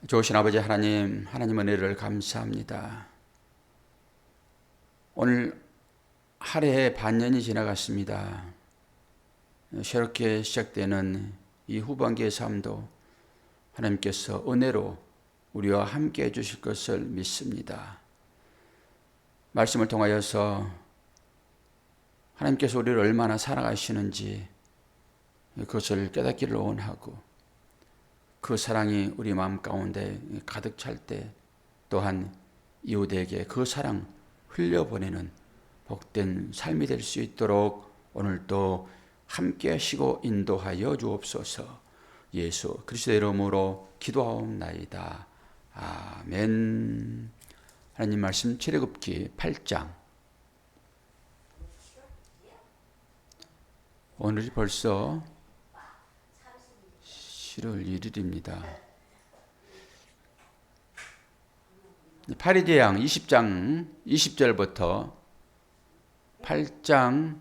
좋으신 아버지 하나님, 하나님 은혜를 감사합니다. 오늘 한 해의 반년이 지나갔습니다. 새롭게 시작되는 이 후반기의 삶도 하나님께서 은혜로 우리와 함께 해주실 것을 믿습니다. 말씀을 통하여서 하나님께서 우리를 얼마나 사랑하시는지 그것을 깨닫기를 원하고, 그 사랑이 우리 마음 가운데 가득 찰 때 또한 이웃에게 그 사랑 흘려보내는 복된 삶이 될 수 있도록 오늘도 함께 하시고 인도하여 주옵소서. 예수 그리스도의 이름으로 기도하옵나이다. 아멘. 하나님 말씀 출애굽기 8장. 오늘이 벌써 7월 1일입니다. 파리제양 20장 20절부터 8장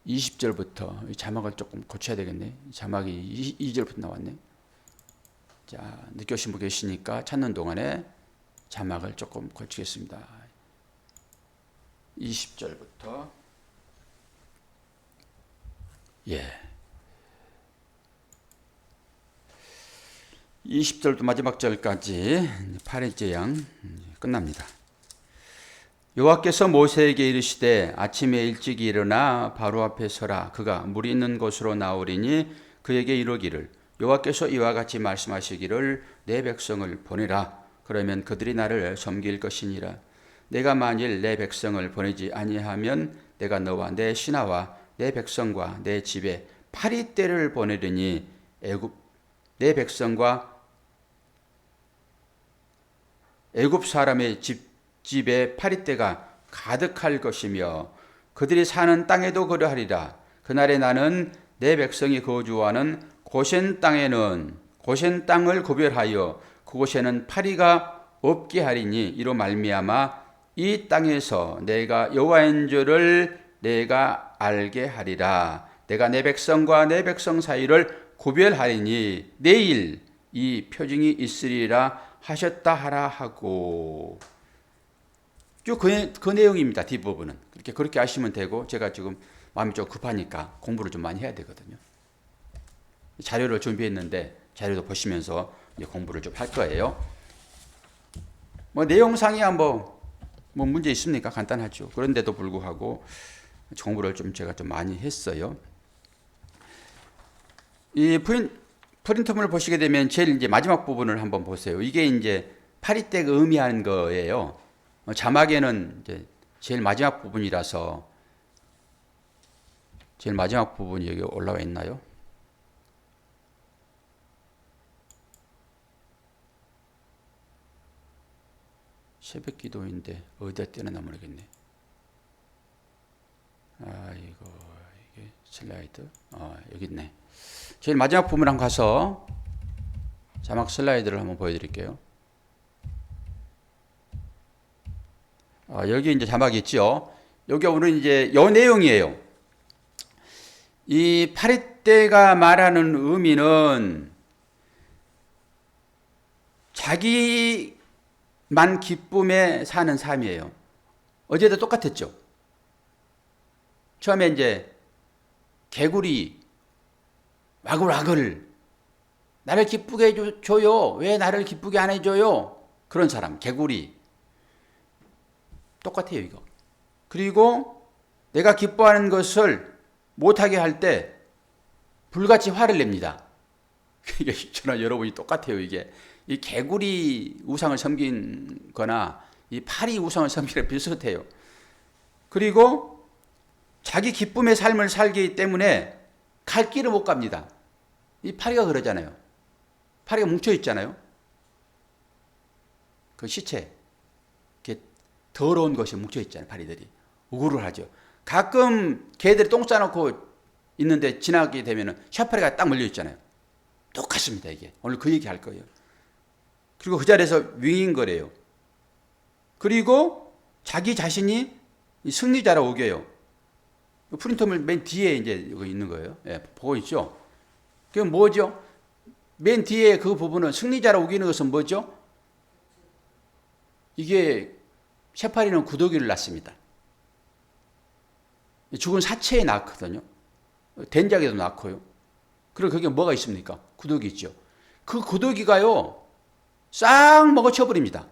20절부터 자막을 조금 고쳐야 되겠네. 자막이 2절부터 나왔네. 자, 늦게 오신 분 계시니까 찾는 동안에 자막을 조금 고치겠습니다. 20절부터 예. 20절부터 마지막 절까지 파리제양 끝납니다. 여호와께서 모세에게 이르시되 아침에 일찍 일어나 바로 앞에 서라. 그가 물이 있는 곳으로 나오리니 그에게 이르기를 여호와께서 이와 같이 말씀하시기를 내 백성을 보내라. 그러면 그들이 나를 섬길 것이니라. 내가 만일 내 백성을 보내지 아니하면 내가 너와 내 신하와 내 백성과 내 집에 파리떼를 보내리니 내 백성과 애굽 사람의 집에 파리떼가 가득할 것이며 그들이 사는 땅에도 그러하리라. 그날에 나는 내 백성이 거주하는 고센 땅을 구별하여 그곳에는 파리가 없게 하리니 이로 말미암아 이 땅에서 내가 여호와인 줄을 내가 알게 하리라. 내가 내 백성과 내 백성 사이를 구별하리니 내일 이 표징이 있으리라 하셨다 하라 하고. 쭉 그 내용입니다. 뒷부분은 그렇게 하시면 되고, 제가 지금 마음이 좀 급하니까 공부를 좀 많이 해야 되거든요. 자료를 준비했는데 자료도 보시면서 공부를 좀 할 거예요. 내용상이야 뭐 문제 있습니까? 간단하죠. 그런데도 불구하고 공부를 제가 좀 많이 했어요. 이 프린트물을 보시게 되면 제일 이제 마지막 부분을 한번 보세요. 이게 이제 파리떼가 의미하는 거예요. 자막에는 이제 제일 마지막 부분이라서, 제일 마지막 부분이 여기 올라와 있나요? 새벽 기도인데 어디다 떼어놨나 모르겠네. 이거 이게 슬라이드 여기 있네. 제일 마지막 부분 한번 가서 자막 슬라이드를 한번 보여드릴게요. 여기 이제 자막이 있죠. 여기 오늘 이제 요 내용이에요. 이 파리떼가 말하는 의미는 자기만 기쁨에 사는 삶이에요. 어제도 똑같았죠. 처음에 이제 개구리 와글와글 나를 기쁘게 해줘요. 왜 나를 기쁘게 안 해줘요? 그런 사람, 개구리. 똑같아요, 이거. 그리고 내가 기뻐하는 것을 못하게 할 때 불같이 화를 냅니다. 저나 여러분이 똑같아요, 이게. 이 개구리 우상을 섬긴 거나 이 파리 우상을 섬기는 비슷해요. 그리고 자기 기쁨의 삶을 살기 때문에 갈 길을 못 갑니다. 이 파리가 그러잖아요. 파리가 뭉쳐 있잖아요. 그 시체, 이렇게 더러운 것이 뭉쳐 있잖아요. 파리들이 우글을 하죠. 가끔 개들이 똥 싸놓고 있는데 지나게 되면은 샤파리가 딱 물려 있잖아요. 똑같습니다, 이게. 오늘 그 얘기 할 거예요. 그리고 그 자리에서 윙윙거려요. 그리고 자기 자신이 승리자라고 우겨요. 프린터물 맨 뒤에 이제 여기 있는 거예요. 예, 보고 있죠? 그게 뭐죠? 맨 뒤에 그 부분은 승리자로 우기는 것은 뭐죠? 이게 세파리는 구더기를 낳습니다. 죽은 사체에 낳거든요. 된장에도 낳고요. 그리고 거기에 뭐가 있습니까? 구더기 있죠. 그 구더기가요, 싹 먹어쳐버립니다.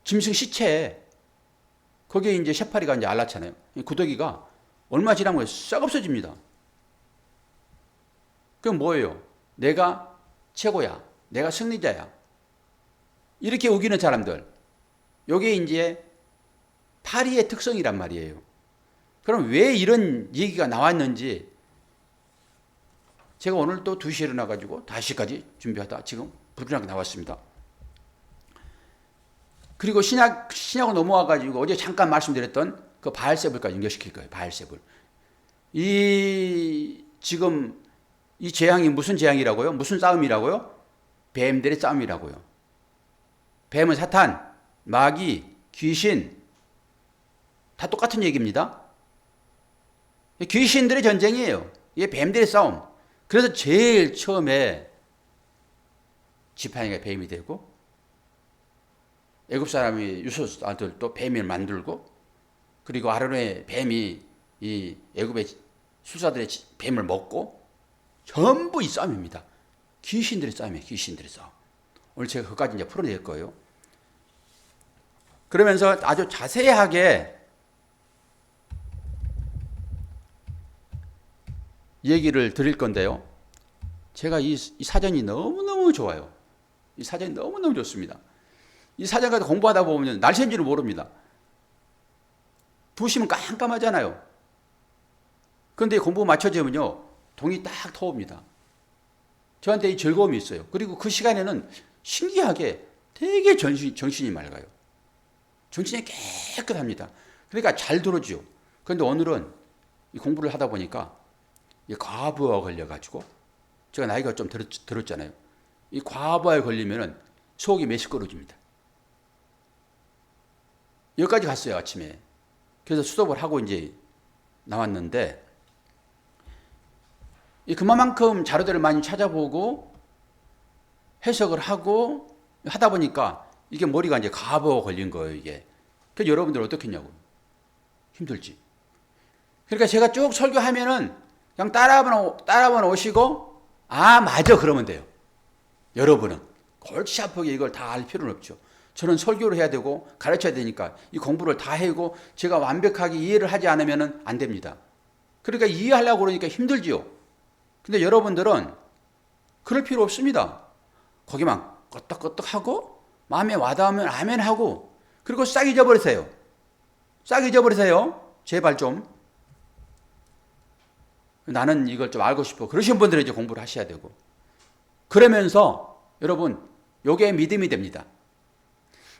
짐승 시체에, 거기에 이제 세파리가 이제 알라잖아요. 이 구더기가 얼마 지나면 싹 없어집니다. 그럼 뭐예요? 내가 최고야. 내가 승리자야. 이렇게 우기는 사람들. 요게 이제 파리의 특성이란 말이에요. 그럼 왜 이런 얘기가 나왔는지 제가 오늘 또 2시에 일어나가지고 5시까지 준비하다 지금 불편하게 나왔습니다. 그리고 신약으로 넘어와가지고 어제 잠깐 말씀드렸던 그 바알세불까지 연결시킬 거예요. 바알세불. 지금 이 재앙이 무슨 재앙이라고요? 무슨 싸움이라고요? 뱀들의 싸움이라고요. 뱀은 사탄, 마귀, 귀신 다 똑같은 얘기입니다. 귀신들의 전쟁이에요. 이게 뱀들의 싸움. 그래서 제일 처음에 지팡이가 뱀이 되고 애굽 사람이 유소 아들도 뱀을 만들고 그리고 아론의 뱀이 이 애굽의 술사들의 뱀을 먹고 전부 이 싸움입니다. 귀신들의 싸움이에요. 귀신들의 싸움. 오늘 제가 그것까지 이제 풀어낼 거예요. 그러면서 아주 자세하게 얘기를 드릴 건데요. 제가 이 사전이 너무너무 좋아요. 이 사전이 너무너무 좋습니다. 이 사전 가지고 공부하다 보면 날 새인 줄을 모릅니다. 2시면 깜깜하잖아요. 그런데 공부 맞춰지면요, 동이 딱 터옵니다. 저한테 이 즐거움이 있어요. 그리고 그 시간에는 신기하게 되게 정신이 맑아요. 정신이 깨끗합니다. 그러니까 잘 들어지요. 그런데 오늘은 이 공부를 하다 보니까 이 과부하 걸려가지고, 제가 나이가 좀 들었잖아요. 이 과부하에 걸리면은 속이 메시꺼워집니다. 여기까지 갔어요, 아침에. 그래서 수업을 하고 이제 나왔는데, 그만큼 자료들을 많이 찾아보고 해석을 하고 하다 보니까 이게 머리가 이제 과부하 걸린 거예요, 이게. 그래서 여러분들 어떻겠냐고. 힘들지. 그러니까 제가 쭉 설교하면은 그냥 따라만 오시고, 아, 맞아. 그러면 돼요. 여러분은. 골치 아프게 이걸 다 알 필요는 없죠. 저는 설교를 해야 되고 가르쳐야 되니까 이 공부를 다 해고 제가 완벽하게 이해를 하지 않으면 안 됩니다. 그러니까 이해하려고 그러니까 힘들지요. 근데 여러분들은 그럴 필요 없습니다. 거기만 끄떡끄떡하고 마음에 와닿으면 아멘 하고 그리고 싹 잊어버리세요. 싹 잊어버리세요. 제발 좀. 나는 이걸 좀 알고 싶어. 그러신 분들은 이제 공부를 하셔야 되고. 그러면서 여러분, 요게 믿음이 됩니다.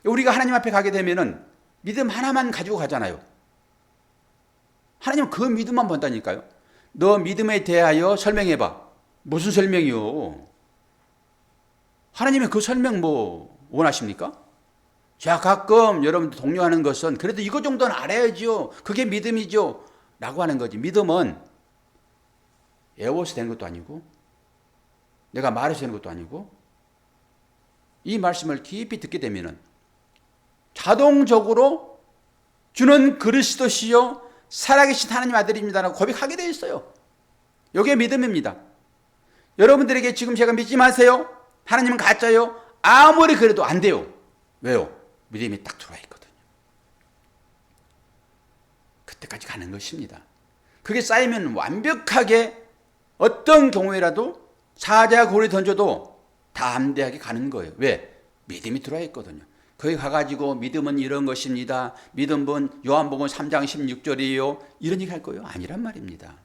우리가 하나님 앞에 가게 되면은 믿음 하나만 가지고 가잖아요. 하나님은 그 믿음만 본다니까요. 너 믿음에 대하여 설명해봐. 무슨 설명이요? 하나님은 그 설명 뭐 원하십니까? 제가 가끔 여러분들 독려하는 것은 그래도 이거 정도는 알아야죠. 그게 믿음이죠. 라고 하는 거지. 믿음은 외워서 되는 것도 아니고 내가 말해서 되는 것도 아니고 이 말씀을 깊이 듣게 되면은 자동적으로 주는 그리스도시요 살아계신 하나님 아들입니다라고 고백하게 되어 있어요. 이게 믿음입니다. 여러분들에게 지금 제가 믿지 마세요. 하나님은 가짜요. 아무리 그래도 안 돼요. 왜요? 믿음이 딱 들어와 있거든요. 그때까지 가는 것입니다. 그게 쌓이면 완벽하게 어떤 경우에라도 사자고리 던져도 담대하게 가는 거예요. 왜? 믿음이 들어와 있거든요. 거기 가가지고 믿음은 이런 것입니다. 믿음은 요한복음 3장 16절이에요. 이런 얘기 할 거예요? 아니란 말입니다.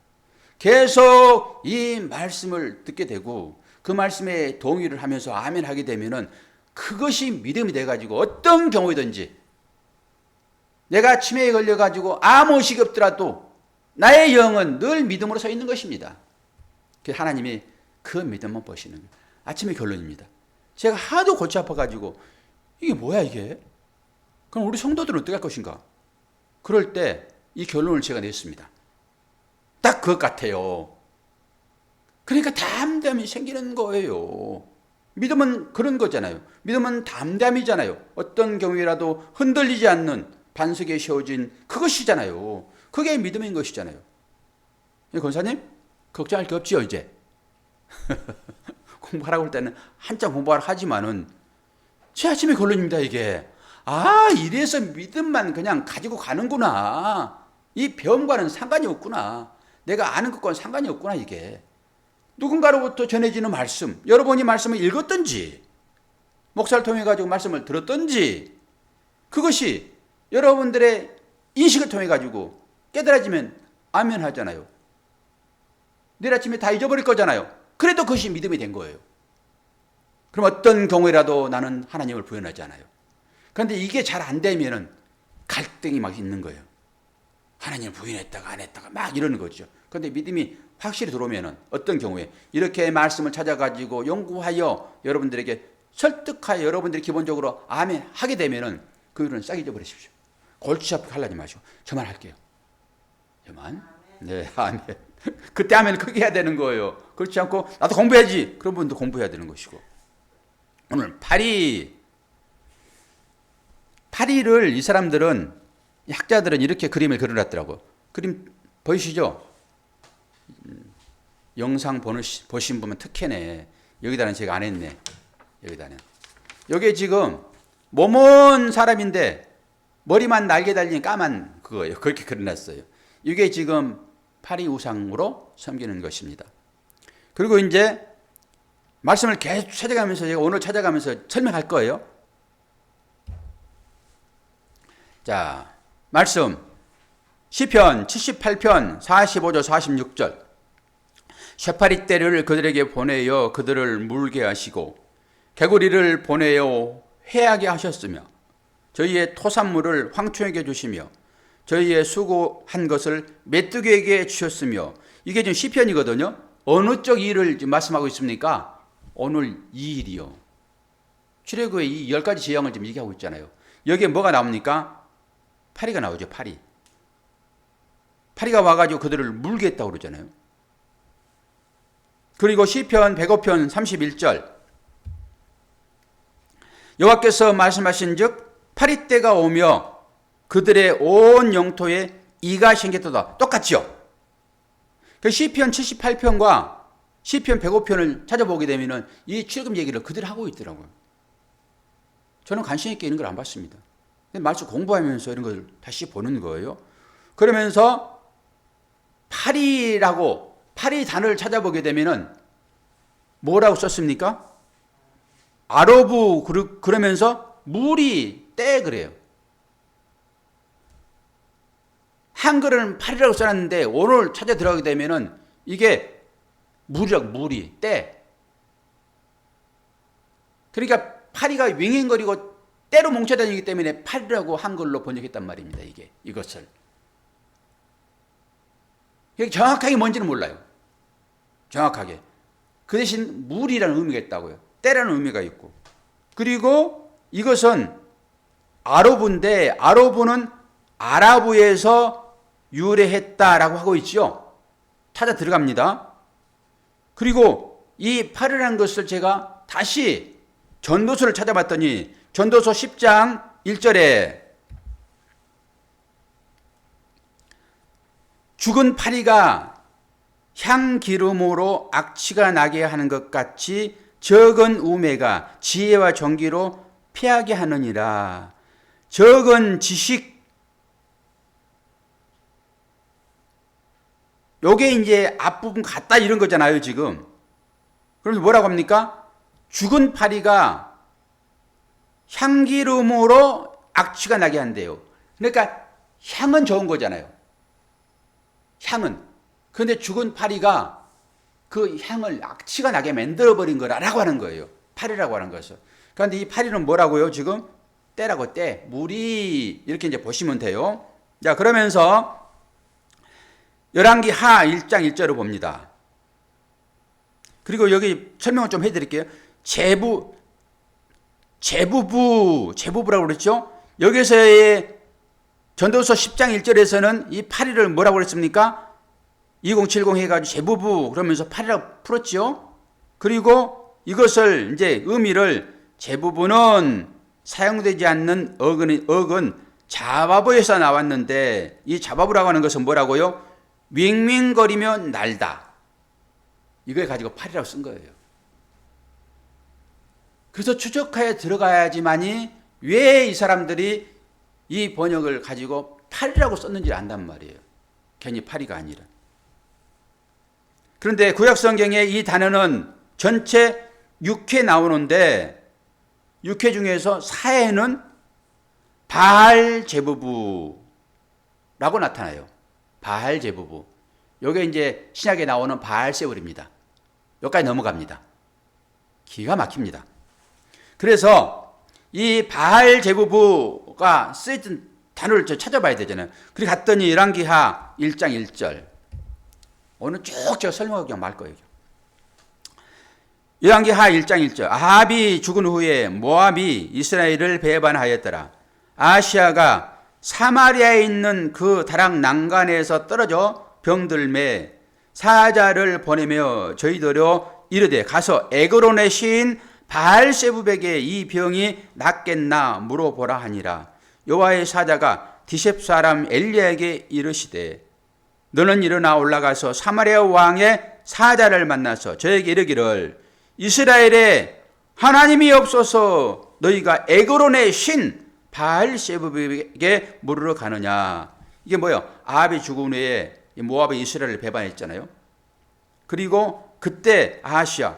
계속 이 말씀을 듣게 되고 그 말씀에 동의를 하면서 아멘 하게 되면은 그것이 믿음이 돼가지고 어떤 경우이든지 내가 치매에 걸려가지고 아무 의식이 없더라도 나의 영은 늘 믿음으로 서 있는 것입니다. 하나님이 그 믿음만 보시는 거예요. 아침의 결론입니다. 제가 하도 골치 아파가지고 이게 뭐야 이게? 그럼 우리 성도들은 어떻게 할 것인가? 그럴 때 이 결론을 제가 냈습니다. 딱 그것 같아요. 그러니까 담담이 생기는 거예요. 믿음은 그런 거잖아요. 믿음은 담담이잖아요. 어떤 경우에라도 흔들리지 않는 반석에 세워진 그것이잖아요. 그게 믿음인 것이잖아요. 권사님, 걱정할 게 없지요, 이제. 공부하라고 할 때는 한참 공부하라 하지만은 제 아침에 결론입니다, 이게. 이래서 믿음만 그냥 가지고 가는구나. 이 배움과는 상관이 없구나. 내가 아는 것과는 상관이 없구나, 이게. 누군가로부터 전해지는 말씀, 여러분이 말씀을 읽었든지, 목사를 통해 가지고 말씀을 들었든지, 그것이 여러분들의 인식을 통해 가지고 깨달아지면 아멘 하잖아요. 내일 아침에 다 잊어버릴 거잖아요. 그래도 그것이 믿음이 된 거예요. 그럼 어떤 경우에라도 나는 하나님을 부인하지 않아요. 그런데 이게 잘 안 되면은 갈등이 막 있는 거예요. 하나님을 부인했다가 안 했다가 막 이러는 거죠. 그런데 믿음이 확실히 들어오면은 어떤 경우에 이렇게 말씀을 찾아가지고 연구하여 여러분들에게 설득하여 여러분들이 기본적으로 아멘 하게 되면은 그 일은 싹 잊어버리십시오. 골치 아프게 하려니 마시고 저만 할게요. 저만. 네, 아멘. 그때 아멘 크게 해야 되는 거예요. 그렇지 않고 나도 공부해야지. 그런 분도 공부해야 되는 것이고. 오늘 파리를 이 사람들은 학자들은 이렇게 그림을 그려놨더라고. 그림 보이시죠? 영상 보신 분은 특혜네. 여기다는 제가 안 했네. 여기다는. 여기 지금 몸은 사람인데 머리만 날개 달린 까만 그거예요. 그렇게 그려놨어요. 이게 지금 파리 우상으로 섬기는 것입니다. 그리고 이제 말씀을 계속 찾아가면서 제가 오늘 찾아가면서 설명할 거예요. 자, 말씀 시편 78편 45절 46절 쇠파리 떼를 그들에게 보내어 그들을 물게 하시고 개구리를 보내어 회하게 하셨으며 저희의 토산물을 황충에게 주시며 저희의 수고한 것을 메뚜기에게 주셨으며 이게 지금 시편이거든요. 어느 쪽 일을 지금 말씀하고 있습니까? 오늘 이 일이요. 출애굽의 이 10가지 재앙을 지금 얘기하고 있잖아요. 여기에 뭐가 나옵니까? 파리가 나오죠. 파리가 와가지고 그들을 물게 했다고 그러잖아요. 그리고 시편 105편 31절 여호와께서 말씀하신즉 파리떼가 오며 그들의 온 영토에 이가 생겼도다. 똑같죠? 시편 78편과 시편 105편을 찾아보게 되면 이 출애굽 얘기를 그대로 하고 있더라고요. 저는 관심 있게 이런 걸 안 봤습니다. 근데 말씀 공부하면서 이런 걸 다시 보는 거예요. 그러면서 파리 단어를 찾아보게 되면 뭐라고 썼습니까? 아로브 그러면서 물이 떼 그래요. 한글은 파리라고 써놨는데 오늘 찾아 들어가게 되면은 이게 물이 떼. 그러니까 파리가 윙윙거리고 때로 뭉쳐다니기 때문에 파리라고 한글로 번역했단 말입니다. 이것을. 정확하게 뭔지는 몰라요. 정확하게. 그 대신 물이라는 의미가 있다고요. 때라는 의미가 있고. 그리고 이것은 아로브인데 아로브는 아라브에서 유래했다라고 하고 있죠. 찾아 들어갑니다. 그리고 이 파리라는 것을 제가 다시 전도서를 찾아봤더니 전도서 10장 1절에 죽은 파리가 향기름으로 악취가 나게 하는 것 같이 적은 우매가 지혜와 정기로 피하게 하느니라. 적은 지식. 요게 이제 앞부분 같다 이런 거잖아요, 지금. 그래서 뭐라고 합니까? 죽은 파리가 향기름으로 악취가 나게 한대요. 그러니까 향은 좋은 거잖아요. 향은. 그런데 죽은 파리가 그 향을 악취가 나게 만들어버린 거라고 하는 거예요. 파리라고 하는 것을. 그런데 이 파리는 뭐라고요? 지금 때라고 때. 물이 이렇게 이제 보시면 돼요. 자, 그러면서 열왕기 하 1장 1절을 봅니다. 그리고 여기 설명을 좀 해드릴게요. 제부부라고 그랬죠? 여기서의 전도서 10장 1절에서는 이 파리를 뭐라고 그랬습니까? 2070 해가지고 제부부 그러면서 8이라고 풀었지요. 그리고 이것을 이제 의미를 제부부는 사용되지 않는 어근 자바부에서 나왔는데 이 자바부라고 하는 것은 뭐라고요? 윙윙거리며 날다. 이걸 가지고 8이라고 쓴 거예요. 그래서 추적하에 들어가야지만이 왜 이 사람들이 이 번역을 가지고 8이라고 썼는지 안단 말이에요. 괜히 8이가 아니라. 그런데 구약성경에 이 단어는 전체 6회 나오는데 6회 중에서 4회는 바알 제부부라고 나타나요. 바알 제부부. 요게 이제 신약에 나오는 바알 세불입니다. 여기까지 넘어갑니다. 기가 막힙니다. 그래서 이 바알 제부부가 쓰였던 단어를 찾아봐야 되잖아요. 그래 갔더니 열왕기하 1장 1절. 오늘 쭉 제가 설명하고 그냥 말 거예요. 열왕기하 1장 1절. 아합이 죽은 후에 모압이 이스라엘을 배반하였더라. 아시아가 사마리아에 있는 그 다락 난간에서 떨어져 병들매 사자를 보내며 저희들로 이르되 가서 에그론의 시인 바알세부백에 이 병이 낫겠나 물어보라 하니라. 여호와의 사자가 디셉 사람 엘리야에게 이르시되 너는 일어나 올라가서 사마리아 왕의 사자를 만나서 저에게 이르기를 이스라엘에 하나님이 없어서 너희가 에그론의 신 바알세부백에 물으러 가느냐. 이게 뭐예요? 아합이 죽은 후에 모압이 이스라엘을 배반했잖아요. 그리고 그때 아하시아,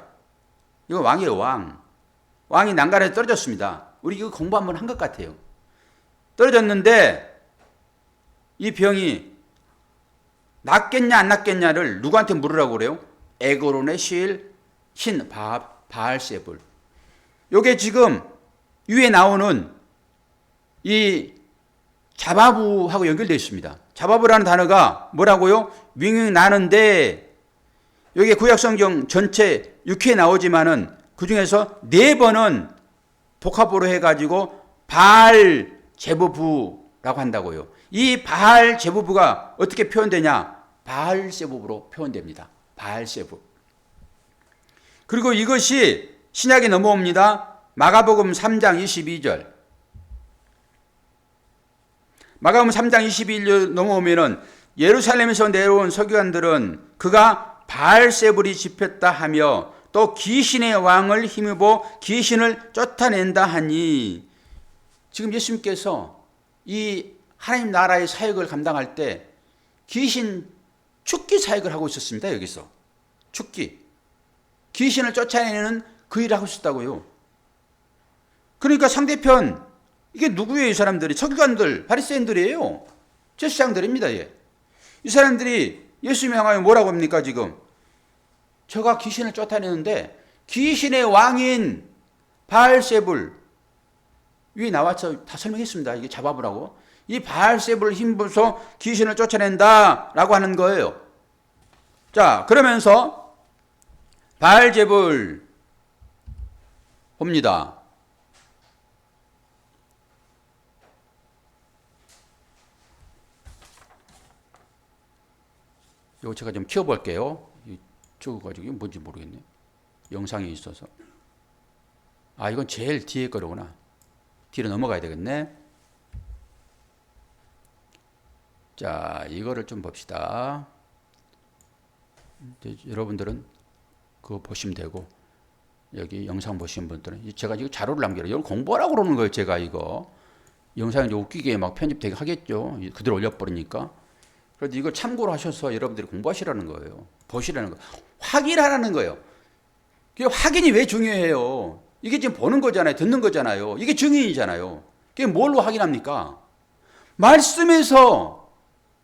이거 왕이에요. 왕이 난간에 떨어졌습니다. 우리 이거 공부 한번 한 것 같아요. 떨어졌는데 이 병이 낫겠냐 안 낫겠냐를 누구한테 물으라고 그래요? 에그론의 신 바알세불. 요게 지금 위에 나오는 이 자바부하고 연결되어 있습니다. 자바부라는 단어가 뭐라고요? 윙윙 나는데 여기 구약성경 전체 6회에 나오지만은 그 중에서 4번은 복합으로 해가지고 바알 제부부라고 한다고요. 이 바알 제부부가 어떻게 표현되냐? 바알세부로 표현됩니다. 바알세부. 그리고 이것이 신약에 넘어옵니다. 마가복음 3장 22절. 마가복음 3장 22절 넘어오면은 예루살렘에서 내려온 서기관들은 그가 바알세불이 집혔다 하며 또 귀신의 왕을 힘입어 귀신을 쫓아낸다 하니, 지금 예수님께서 이 하나님 나라의 사역을 감당할 때 귀신 축기 사역을 하고 있었습니다. 여기서 축기, 귀신을 쫓아내는 그 일을 하고 있었다고요. 그러니까 상대편, 이게 누구예요? 이 사람들이 서기관들, 바리새인들이에요. 제사장들입니다. 이 사람들이 예수님을 향하여 뭐라고 합니까? 지금 저가 귀신을 쫓아내는데 귀신의 왕인 바알세불, 위에 나와서 다 설명했습니다. 이게 자바부라고. 이 바알세불을 힘입어서 귀신을 쫓아낸다라고 하는 거예요. 자, 그러면서 바알제불 봅니다. 이거 제가 좀 키워볼게요. 적어가지고 이게 뭔지 모르겠네. 영상이 있어서. 아, 이건 제일 뒤에 거로구나. 뒤로 넘어가야 되겠네. 자, 이거를 좀 봅시다. 여러분들은 그거 보시면 되고, 여기 영상 보시는 분들은 제가 이거 자료를 남겨요. 이걸 공부하라고 그러는 거예요. 제가 이거 영상이 웃기게 막 편집되게 하겠죠. 그대로 올려버리니까. 그래서 이걸 참고로 하셔서 여러분들이 공부하시라는 거예요. 보시라는 거예요. 확인하라는 거예요. 확인이 왜 중요해요? 이게 지금 보는 거잖아요. 듣는 거잖아요. 이게 증인이잖아요. 그게 뭘로 확인합니까? 말씀에서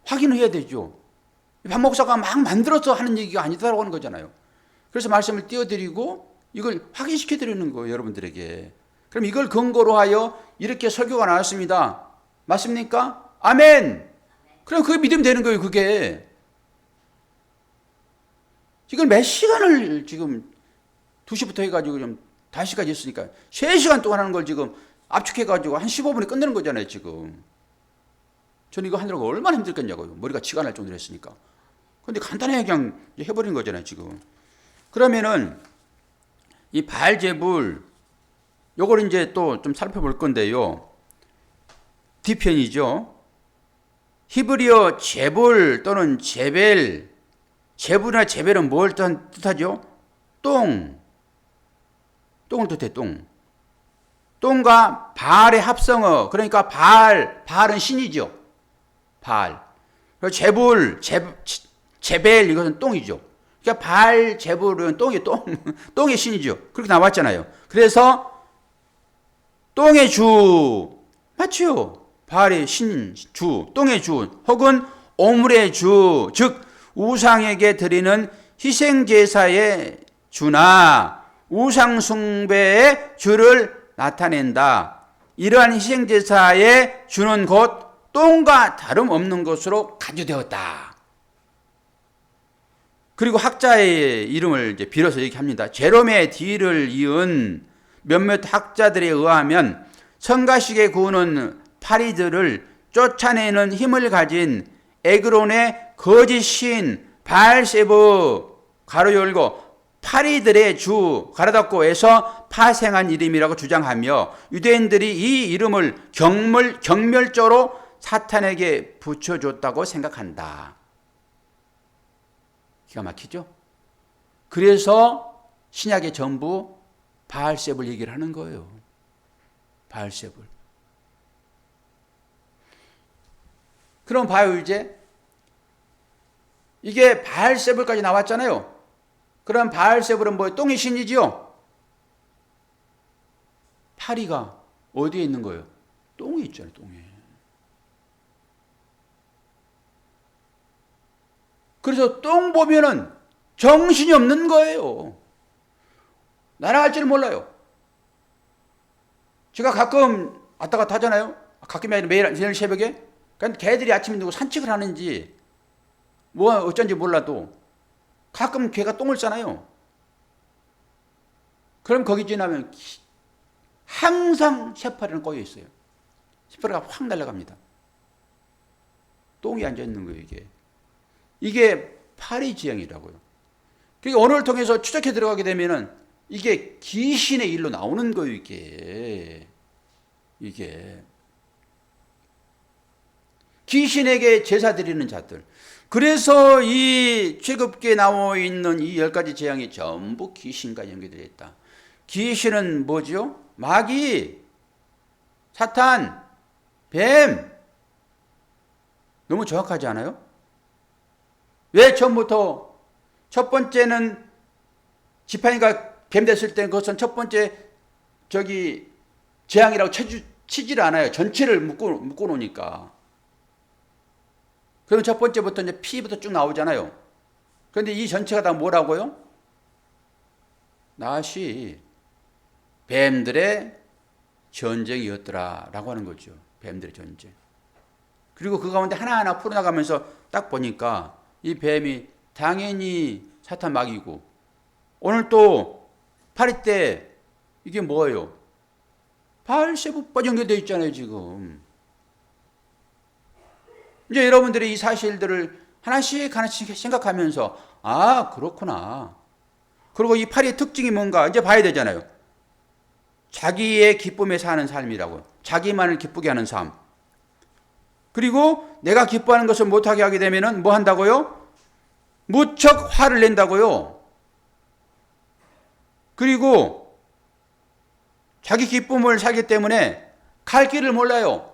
확인을 해야 되죠. 박 목사가 막 만들어서 하는 얘기가 아니다라고 하는 거잖아요. 그래서 말씀을 띄워드리고 이걸 확인시켜 드리는 거예요. 여러분들에게. 그럼 이걸 근거로 하여 이렇게 설교가 나왔습니다. 맞습니까? 아멘. 그럼 그게 믿으면 되는 거예요. 그게. 이걸 몇 시간을 지금 2시부터 해가지고 좀 5시까지 했으니까 3시간 동안 하는 걸 지금 압축해가지고 한 15분에 끝내는 거잖아요. 지금. 저는 이거 하느라고 얼마나 힘들겠냐고요. 머리가 치가 날 정도로 했으니까. 근데 간단하게 그냥 해버린 거잖아요, 지금. 그러면은 이 바알제불 요걸 이제 또 좀 살펴볼 건데요. 뒤편이죠. 히브리어 제불 또는 제벨, 제불이나 제벨은 뭘 뜻하죠? 똥. 똥을 뜻해, 똥. 똥과 바알의 합성어. 그러니까 바알은 신이죠. 바알. 그리고 제불, 제벨 이것은 똥이죠. 그러니까 바알, 제불은 똥의 신이죠. 그렇게 나왔잖아요. 그래서 똥의 주, 맞죠? 바알의 신, 주, 똥의 주, 혹은 오물의 주, 즉 우상에게 드리는 희생제사의 주나 우상숭배의 주를 나타낸다. 이러한 희생제사의 주는 곧 똥과 다름없는 것으로 간주되었다. 그리고 학자의 이름을 이제 빌어서 얘기합니다. 제롬의 뒤를 이은 몇몇 학자들에 의하면 성가시게 구우는 파리들을 쫓아내는 힘을 가진 에그론의 거짓 신 바알세브 가로 열고 파리들의 주 가로 닫고에서 파생한 이름이라고 주장하며 유대인들이 이 이름을 경멸조로 사탄에게 붙여줬다고 생각한다. 기가 막히죠? 그래서 신약의 전부 바알세불 얘기를 하는 거예요. 바알세불. 그럼 봐요, 이제. 이게 바알세불까지 나왔잖아요. 그럼 바알세불은 뭐예요? 똥의 신이지요? 파리가 어디에 있는 거예요? 똥에 있잖아요, 똥에. 그래서 똥 보면은 정신이 없는 거예요. 날아갈 줄 몰라요. 제가 가끔 왔다 갔다 하잖아요. 가끔이 아니라 매일 새벽에. 그러니까 개들이 아침에 누구 산책을 하는지 뭐 어쩐지 몰라도 가끔 개가 똥을 싸나요. 그럼 거기 지나면 항상 새파리는 꼬여 있어요. 새파리가 확 날아갑니다. 똥이 앉아 있는 거예요, 이게. 이게 파리 지형이라고요. 그러니까 언어를 통해서 추적해 들어가게 되면은 이게 귀신의 일로 나오는 거예요, 이게. 귀신에게 제사 드리는 자들. 그래서 이 최급기에 나와 있는 이 10가지 재앙이 전부 귀신과 연결되어 있다. 귀신은 뭐죠? 마귀, 사탄, 뱀. 너무 정확하지 않아요? 왜 처음부터 첫 번째는 지팡이가 뱀 됐을 때 그것은 첫 번째 재앙이라고 치지를 않아요. 전체를 묶어 놓으니까. 그럼 첫 번째부터 이제 피부터 쭉 나오잖아요. 그런데 이 전체가 다 뭐라고요? 낫이 뱀들의 전쟁이었더라라고 하는 거죠. 뱀들의 전쟁. 그리고 그 가운데 하나하나 풀어나가면서 딱 보니까 이 뱀이 당연히 사탄 마귀고, 오늘 또 파리 때 이게 뭐예요? 바알세불과 연결되어 있잖아요, 지금. 이제 여러분들이 이 사실들을 하나씩 생각하면서, 아, 그렇구나. 그리고 이 파리의 특징이 뭔가 이제 봐야 되잖아요. 자기의 기쁨에 사는 삶이라고. 자기만을 기쁘게 하는 삶. 그리고 내가 기뻐하는 것을 못하게 하게 되면은 뭐 한다고요? 무척 화를 낸다고요. 그리고 자기 기쁨을 살기 때문에 갈 길을 몰라요.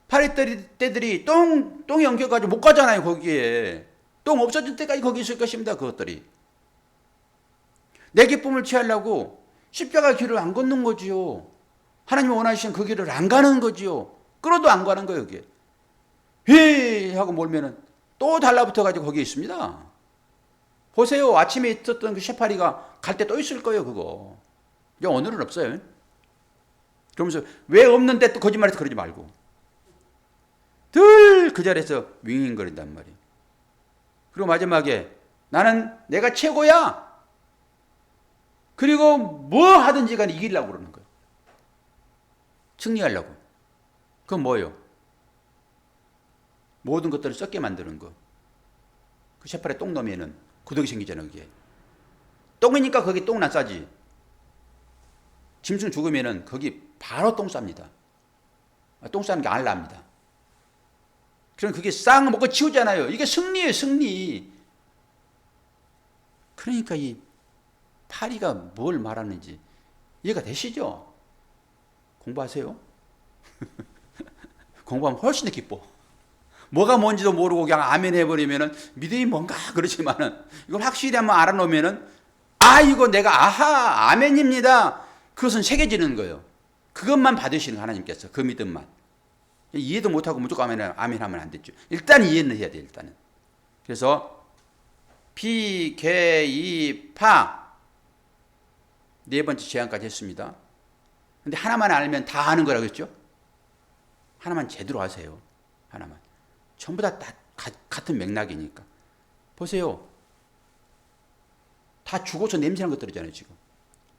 파리떼들이 똥이 엉켜가지고 못 가잖아요, 거기에. 똥 없어질 때까지 거기 있을 것입니다, 그것들이. 내 기쁨을 취하려고 십자가 길을 안 걷는 거지요. 하나님이 원하시는 그 길을 안 가는 거지요. 끌어도 안 가는 거예요, 여기. 휘 하고 몰면은 또 달라붙어가지고 거기에 있습니다. 보세요. 아침에 있었던 그 셰파리가 갈 때 또 있을 거예요, 그거. 이제 오늘은 없어요. 그러면서 왜 없는데 또 거짓말해서 그러지 말고. 늘 그 자리에서 윙윙거린단 말이에요. 그리고 마지막에 나는 내가 최고야. 그리고 뭐 하든지 간에 이기려고 그러는 거예요. 승리하려고. 그건 뭐예요? 모든 것들을 썩게 만드는 거. 그 쇠팔에 똥 넣으면은 구더기 생기잖아요. 그게 똥이니까 거기 똥은 안 싸지. 짐승 죽으면은 거기 바로 똥 쌉니다. 똥 싸는 게 알랍니다. 그럼 그게 싹 먹고 치우잖아요. 이게 승리예요, 승리. 그러니까 이 파리가 뭘 말하는지 이해가 되시죠? 공부하세요. 공부하면 훨씬 더 기뻐. 뭐가 뭔지도 모르고 그냥 아멘 해버리면은 믿음이 뭔가 그렇지만은 이걸 확실히 한번 알아놓으면은 이거 내가 아멘입니다. 그것은 새겨지는 거예요. 그것만 받으시는 하나님께서 그 믿음만. 이해도 못하고 무조건 아멘 하면 안 되죠. 일단 이해는 해야 돼요. 일단은. 그래서 피, 개, 이, 파 네 번째 제안까지 했습니다. 근데 하나만 알면 다 아는 거라 그랬죠? 하나만 제대로 아세요. 하나만. 전부 다 같은 맥락이니까. 보세요. 다 죽어서 냄새나는 것들이잖아요, 지금.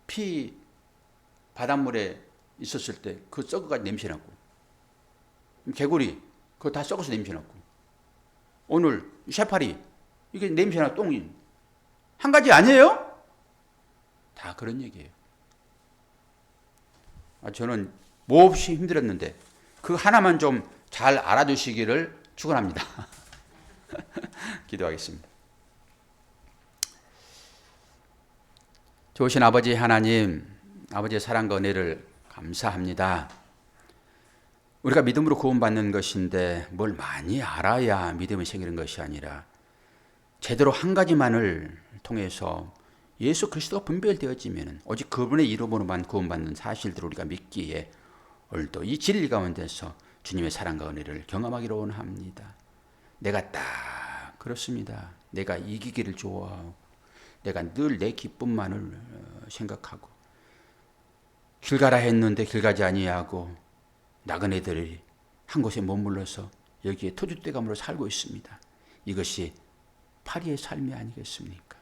피 바닷물에 있었을 때 그 썩어가지고 냄새나고. 개구리, 그거 다 썩어서 냄새나고. 오늘 쇠파리, 이게 냄새나 똥이. 한 가지 아니에요? 다 그런 얘기예요. 저는 몹시 힘들었는데 그 하나만 좀 잘 알아두시기를 축원합니다. 기도하겠습니다. 좋으신 아버지 하나님, 아버지의 사랑과 은혜를 감사합니다. 우리가 믿음으로 구원받는 것인데 뭘 많이 알아야 믿음이 생기는 것이 아니라 제대로 한 가지만을 통해서 예수 그리스도가 분별되어지면 오직 그분의 이름으로만 구원받는 사실들을 우리가 믿기에 오늘도 이 진리 가운데서 주님의 사랑과 은혜를 경험하기를 원합니다. 내가 딱 그렇습니다. 내가 이기기를 좋아하고 내가 늘 내 기쁨만을 생각하고 길 가라 했는데 길 가지 아니하고 나그네들이 한 곳에 머물러서 여기에 터줏대감으로 살고 있습니다. 이것이 파리의 삶이 아니겠습니까?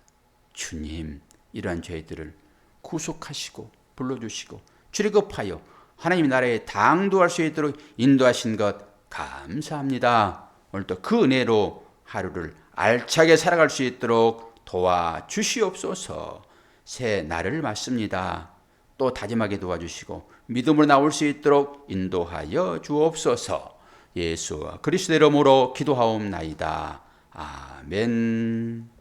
주님, 이러한 저희들을 구속하시고 불러주시고 출애굽하여 하나님의 나라에 당도할 수 있도록 인도하신 것 감사합니다. 오늘도 그 은혜로 하루를 알차게 살아갈 수 있도록 도와주시옵소서. 새 날을 맞습니다. 또 다짐하게 도와주시고 믿음으로 나올 수 있도록 인도하여 주옵소서. 예수 그리스도 이름으로 기도하옵나이다. 아멘.